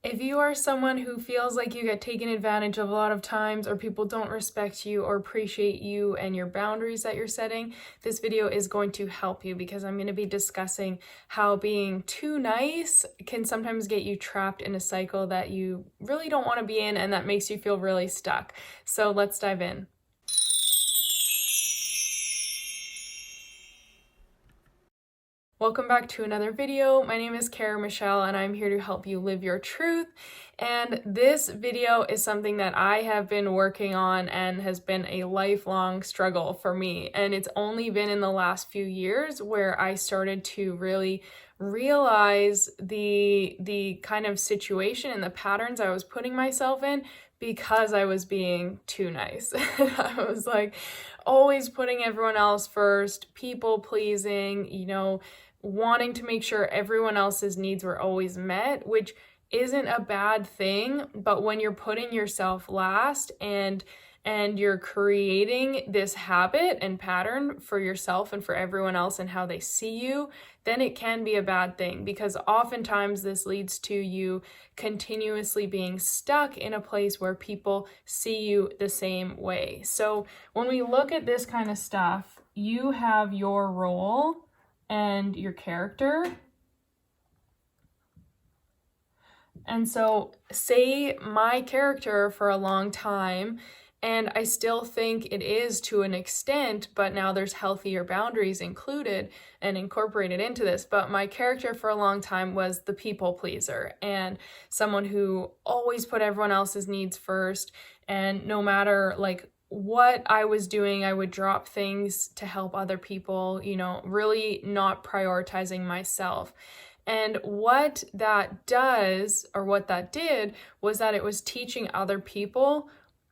If you are someone who feels like you get taken advantage of a lot of times, or people don't respect you or appreciate you and your boundaries that you're setting, this video is going to help you, because I'm going to be discussing how being too nice can sometimes get you trapped in a cycle that you really don't want to be in and that makes you feel really stuck. So let's dive in. Welcome back to another video. My name is Kara Michelle and I'm here to help you live your truth. And this video is something that I have been working on and has been a lifelong struggle for me. And it's only been in the last few years where I started to really realize the kind of situation and the patterns I was putting myself in because I was being too nice. I was like always putting everyone else first, people pleasing, wanting to make sure everyone else's needs were always met, which isn't a bad thing. But when you're putting yourself last and you're creating this habit and pattern for yourself and for everyone else and how they see you, then it can be a bad thing, because oftentimes this leads to you continuously being stuck in a place where people see you the same way. So when we look at this kind of stuff, you have your role and your character. And so say my character for a long time, and I still think it is to an extent, but now there's healthier boundaries included and incorporated into this. But my character for a long time was the people pleaser and someone who always put everyone else's needs first. And no matter what I was doing, I would drop things to help other people, really not prioritizing myself. And what that does, or what that did, was that it was teaching other people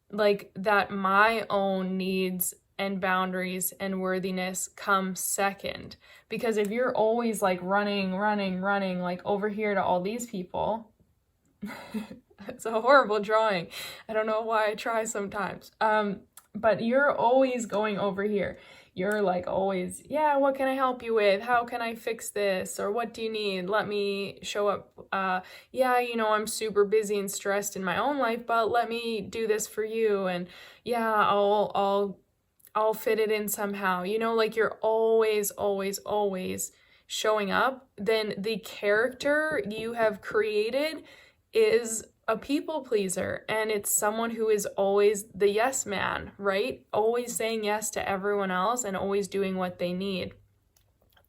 that my own needs and boundaries and worthiness come second. Because if you're always running over here to all these people, it's a horrible drawing. I don't know why I try sometimes. But you're always going over here. You're always, yeah, what can I help you with? How can I fix this? Or what do you need? Let me show up. Yeah, I'm super busy and stressed in my own life, but let me do this for you. And yeah, I'll fit it in somehow. You're always showing up. Then the character you have created is a people pleaser, and it's someone who is always the yes man, right? Always saying yes to everyone else and always doing what they need.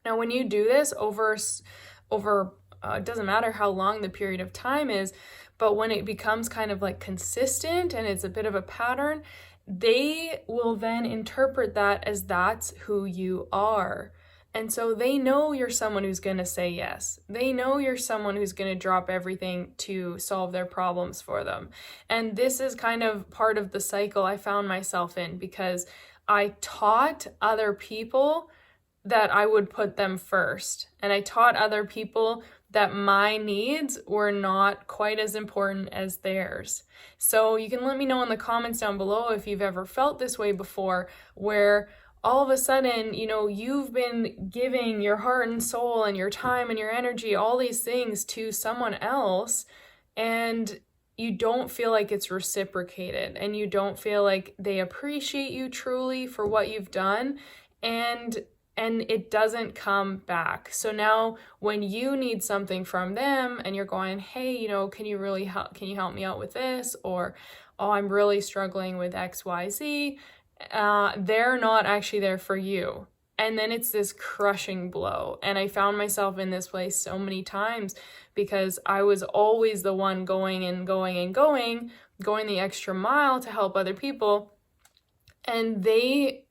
Now, when you do this over it doesn't matter how long the period of time is, but when it becomes kind of consistent and it's a bit of a pattern, they will then interpret that as that's who you are. And so they know you're someone who's going to say yes. They know you're someone who's going to drop everything to solve their problems for them. And this is kind of part of the cycle I found myself in, because I taught other people that I would put them first. And I taught other people that my needs were not quite as important as theirs. So you can let me know in the comments down below if you've ever felt this way before, where all of a sudden, you've been giving your heart and soul and your time and your energy, all these things to someone else, and you don't feel like it's reciprocated, and you don't feel like they appreciate you truly for what you've done, and it doesn't come back. So now when you need something from them and you're going, hey, can you help me out with this? Or, oh, I'm really struggling with XYZ. They're not actually there for you. And then it's this crushing blow. And I found myself in this place so many times because I was always the one going the extra mile to help other people. And they,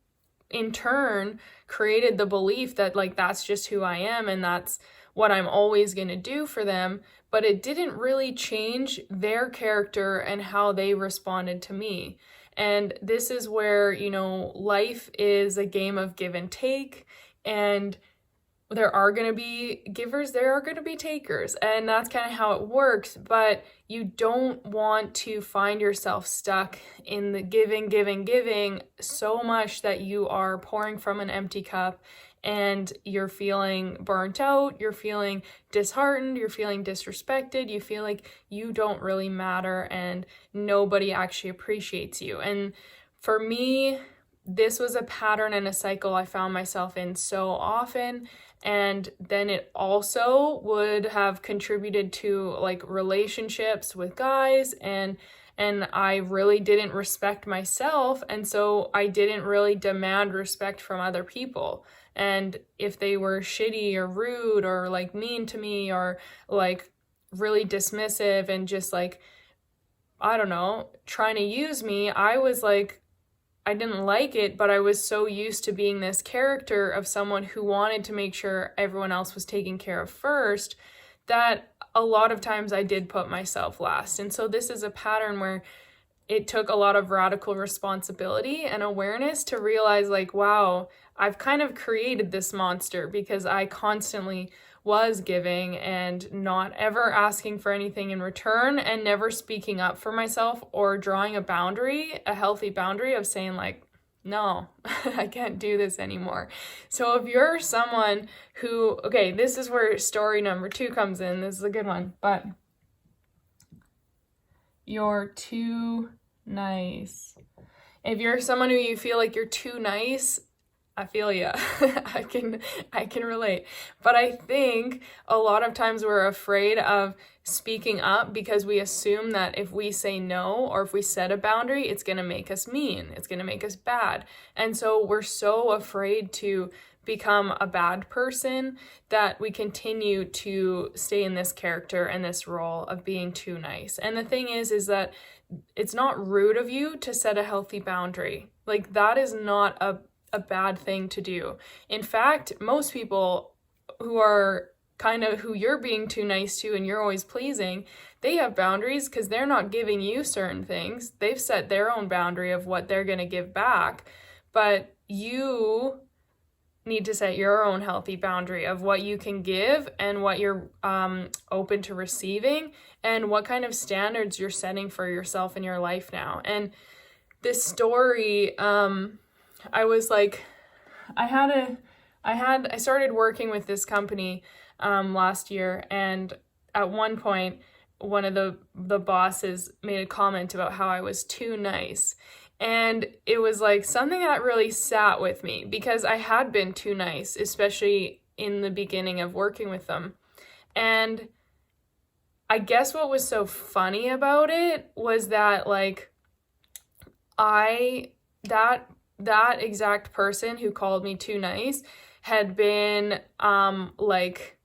in turn, created the belief that that's just who I am and that's what I'm always going to do for them. But it didn't really change their character and how they responded to me. And this is where, life is a game of give and take, and there are going to be givers, there are going to be takers, and that's kind of how it works. But you don't want to find yourself stuck in the giving so much that you are pouring from an empty cup and you're feeling burnt out, you're feeling disheartened, you're feeling disrespected, you feel like you don't really matter and nobody actually appreciates you. And for me, this was a pattern and a cycle I found myself in so often. And then it also would have contributed to like relationships with guys, and I really didn't respect myself, and so I didn't really demand respect from other people. And if they were shitty or rude or like mean to me or like really dismissive and just like, I don't know, trying to use me, I was like, I didn't like it, but I was so used to being this character of someone who wanted to make sure everyone else was taken care of first, that a lot of times I did put myself last. And so this is a pattern where it took a lot of radical responsibility and awareness to realize like, wow, I've kind of created this monster because I constantly was giving and not ever asking for anything in return and never speaking up for myself or drawing a boundary, a healthy boundary of saying like, no, I can't do this anymore. So if you're someone who, okay, this is where story number 2 comes in. This is a good one, but you're too nice. If you're someone who you feel like you're too nice, I feel ya. I can relate. But I think a lot of times we're afraid of speaking up because we assume that if we say no or if we set a boundary, it's going to make us mean. It's going to make us bad. And so we're so afraid to become a bad person that we continue to stay in this character and this role of being too nice. And the thing is that it's not rude of you to set a healthy boundary. Like that is not a bad thing to do. In fact, most people who are kind of who you're being too nice to and you're always pleasing, they have boundaries because they're not giving you certain things. They've set their own boundary of what they're going to give back. But you need to set your own healthy boundary of what you can give and what you're open to receiving and what kind of standards you're setting for yourself in your life now. And this story, I was like, I started working with this company last year, and at one point, one of the bosses made a comment about how I was too nice. And it was like something that really sat with me because I had been too nice, especially in the beginning of working with them. And I guess what was so funny about it was that like that exact person who called me too nice had been like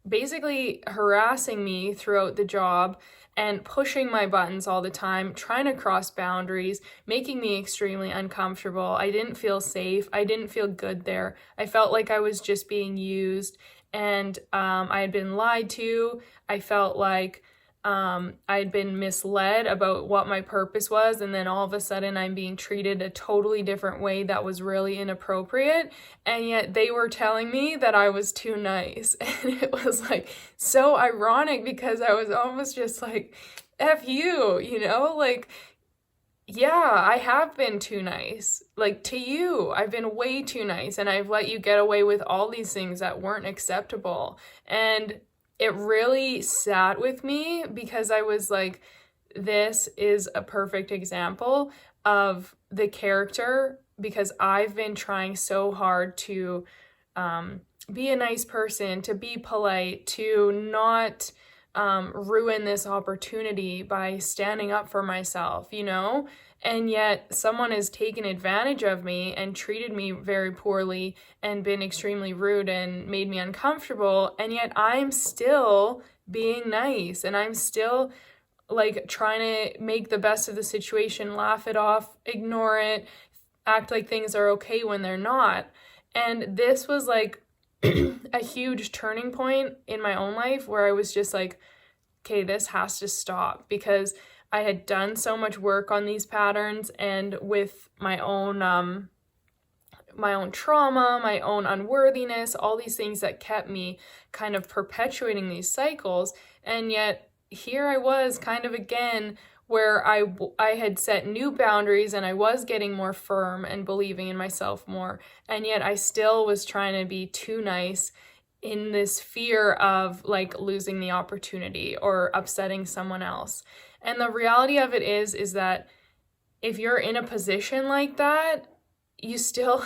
basically harassing me throughout the job and pushing my buttons all the time, trying to cross boundaries, making me extremely uncomfortable. I didn't feel safe. I didn't feel good there. I felt like I was just being used, and I had been lied to. I felt like I had been misled about what my purpose was, and then all of a sudden I'm being treated a totally different way that was really inappropriate, and yet they were telling me that I was too nice. And it was like so ironic because I was almost just like, F you, you know, like, yeah, I have been too nice. Like to you, I've been way too nice, and I've let you get away with all these things that weren't acceptable. And it really sat with me because I was like, this is a perfect example of the character, because I've been trying so hard to be a nice person, to be polite, to not ruin this opportunity by standing up for myself, you know? And yet someone has taken advantage of me and treated me very poorly and been extremely rude and made me uncomfortable. And yet I'm still being nice, and I'm still like trying to make the best of the situation, laugh it off, ignore it, act like things are okay when they're not. And this was like a huge turning point in my own life where I was just like, okay, this has to stop, because I had done so much work on these patterns, and with my own trauma, my own unworthiness, all these things that kept me kind of perpetuating these cycles. And yet here I was kind of again where I had set new boundaries and I was getting more firm and believing in myself more. And yet I still was trying to be too nice in this fear of like losing the opportunity or upsetting someone else. And the reality of it is that if you're in a position like that, you still,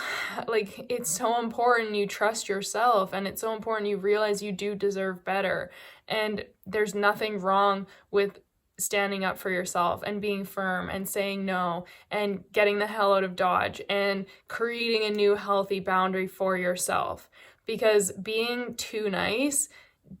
like, it's so important you trust yourself, and it's so important you realize you do deserve better. And there's nothing wrong with standing up for yourself and being firm and saying no and getting the hell out of Dodge and creating a new healthy boundary for yourself. Because being too nice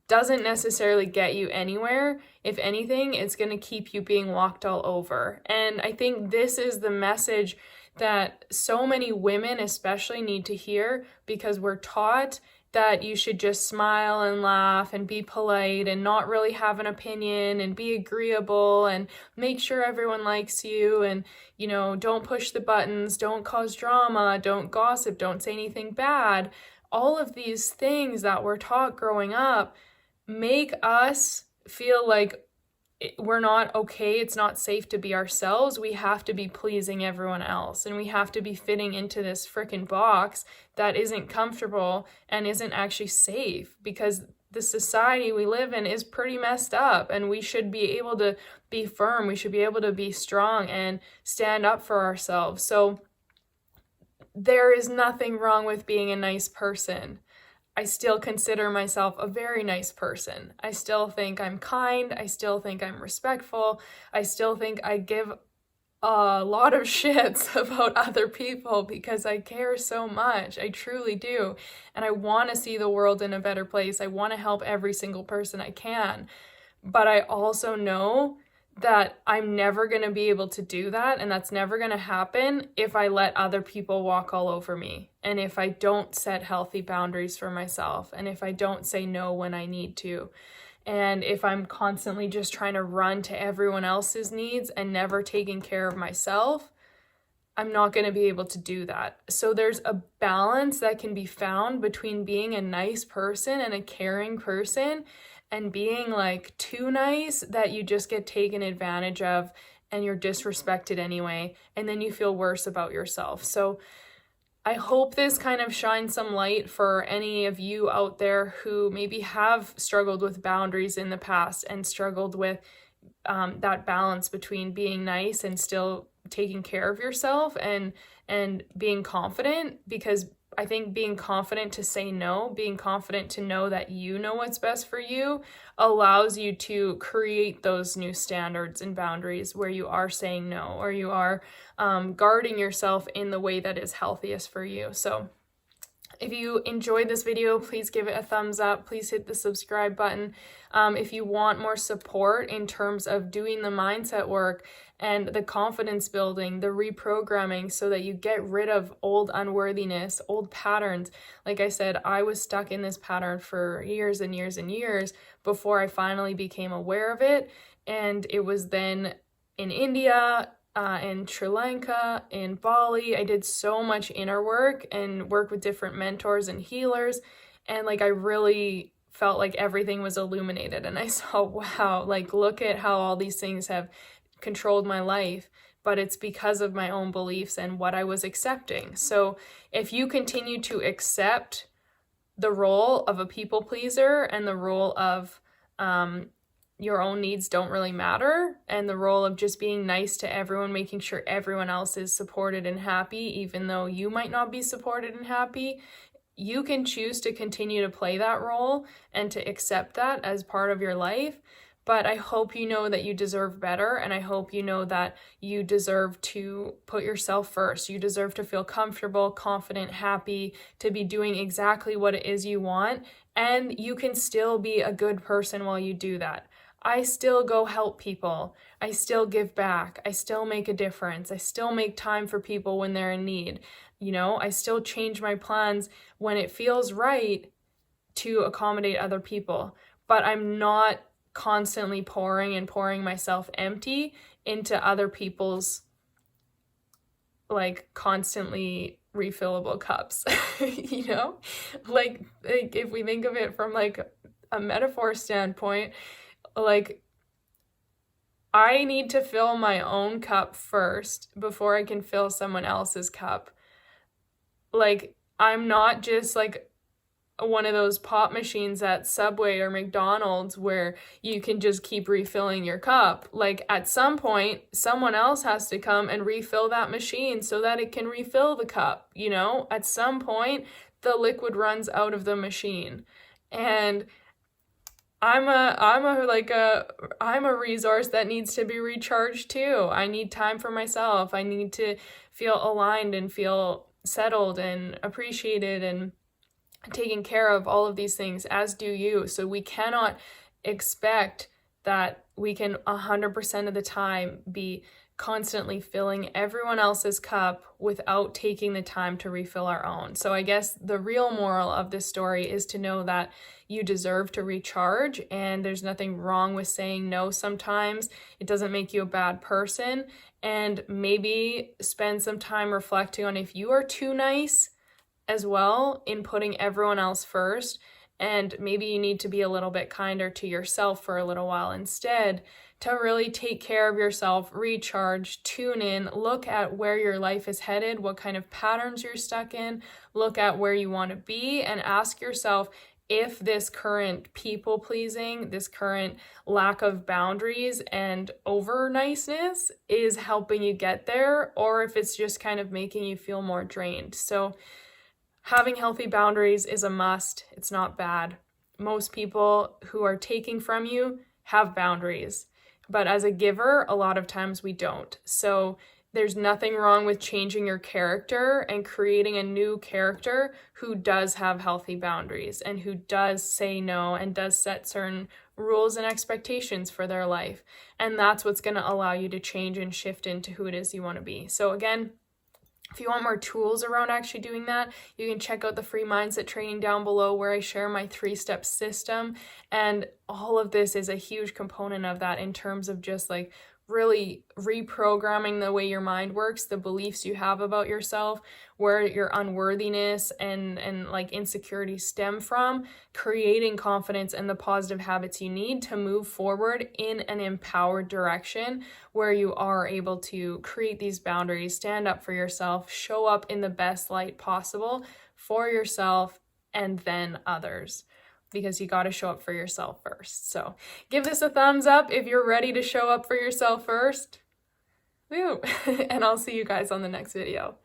doesn't necessarily get you anywhere. If anything, it's going to keep you being walked all over. And I think this is the message that so many women especially need to hear, because we're taught that you should just smile and laugh and be polite and not really have an opinion and be agreeable and make sure everyone likes you and, you know, don't push the buttons, don't cause drama, don't gossip, don't say anything bad. All of these things that we're taught growing up make us feel like we're not okay, it's not safe to be ourselves. We have to be pleasing everyone else, and we have to be fitting into this freaking box that isn't comfortable and isn't actually safe, because the society we live in is pretty messed up, and we should be able to be firm, we should be able to be strong and stand up for ourselves. So there is nothing wrong with being a nice person. I still consider myself a very nice person. I still think I'm kind. I still think I'm respectful. I still think I give a lot of shits about other people because I care so much. I truly do. And I want to see the world in a better place. I want to help every single person I can. But I also know that I'm never going to be able to do that, and that's never going to happen if I let other people walk all over me, and if I don't set healthy boundaries for myself, and if I don't say no when I need to, and if I'm constantly just trying to run to everyone else's needs and never taking care of myself. I'm not going to be able to do that. So there's a balance that can be found between being a nice person and a caring person and being like too nice that you just get taken advantage of and you're disrespected anyway, and then you feel worse about yourself. So I hope this kind of shines some light for any of you out there who maybe have struggled with boundaries in the past and struggled with that balance between being nice and still taking care of yourself and being confident, because I think being confident to say no, being confident to know that you know what's best for you, allows you to create those new standards and boundaries where you are saying no, or you are guarding yourself in the way that is healthiest for you. So if you enjoyed this video, please give it a thumbs up. Please hit the subscribe button. If you want more support in terms of doing the mindset work and the confidence building, the reprogramming, so that you get rid of old unworthiness, old patterns. Like I said, I was stuck in this pattern for years and years and years before I finally became aware of it. And it was then in India, in Sri Lanka, in Bali. I did so much inner work and work with different mentors and healers. And like, I really felt like everything was illuminated. And I saw, wow, like, look at how all these things have controlled my life. But it's because of my own beliefs and what I was accepting. So if you continue to accept the role of a people pleaser and the role of your own needs don't really matter, and the role of just being nice to everyone, making sure everyone else is supported and happy, even though you might not be supported and happy, you can choose to continue to play that role and to accept that as part of your life. But I hope you know that you deserve better, and I hope you know that you deserve to put yourself first. You deserve to feel comfortable, confident, happy, to be doing exactly what it is you want, and you can still be a good person while you do that. I still go help people. I still give back. I still make a difference. I still make time for people when they're in need. You know, I still change my plans when it feels right to accommodate other people. But I'm not constantly pouring myself empty into other people's like constantly refillable cups. You know, like if we think of it from like a metaphor standpoint, like I need to fill my own cup first before I can fill someone else's cup. Like, I'm not just like one of those pop machines at Subway or McDonald's where you can just keep refilling your cup. Like, at some point, someone else has to come and refill that machine so that it can refill the cup, you know? At some point, the liquid runs out of the machine. And I'm a resource that needs to be recharged too. I need time for myself. I need to feel aligned and feel settled and appreciated and taking care of, all of these things, as do you. So we cannot expect that we can 100% of the time be constantly filling everyone else's cup without taking the time to refill our own. So I guess the real moral of this story is to know that you deserve to recharge, and there's nothing wrong with saying no sometimes. It doesn't make you a bad person. And maybe spend some time reflecting on if you are too nice as well in putting everyone else first, and maybe you need to be a little bit kinder to yourself for a little while instead, to really take care of yourself, recharge, tune in, look at where your life is headed, what kind of patterns you're stuck in, look at where you want to be, and ask yourself if this current people pleasing, this current lack of boundaries and over niceness is helping you get there, or if it's just kind of making you feel more drained. So having healthy boundaries is a must. It's not bad. Most people who are taking from you have boundaries, but as a giver, a lot of times we don't. So there's nothing wrong with changing your character and creating a new character who does have healthy boundaries and who does say no and does set certain rules and expectations for their life. And that's what's going to allow you to change and shift into who it is you want to be. So again, if you want more tools around actually doing that, you can check out the free mindset training down below where I share my 3-step system. And all of this is a huge component of that in terms of just like really reprogramming the way your mind works, the beliefs you have about yourself, where your unworthiness and like insecurity stem from, creating confidence and the positive habits you need to move forward in an empowered direction where you are able to create these boundaries, stand up for yourself, show up in the best light possible for yourself and then others. Because you got to show up for yourself first. So give this a thumbs up if you're ready to show up for yourself first. Woo! And I'll see you guys on the next video.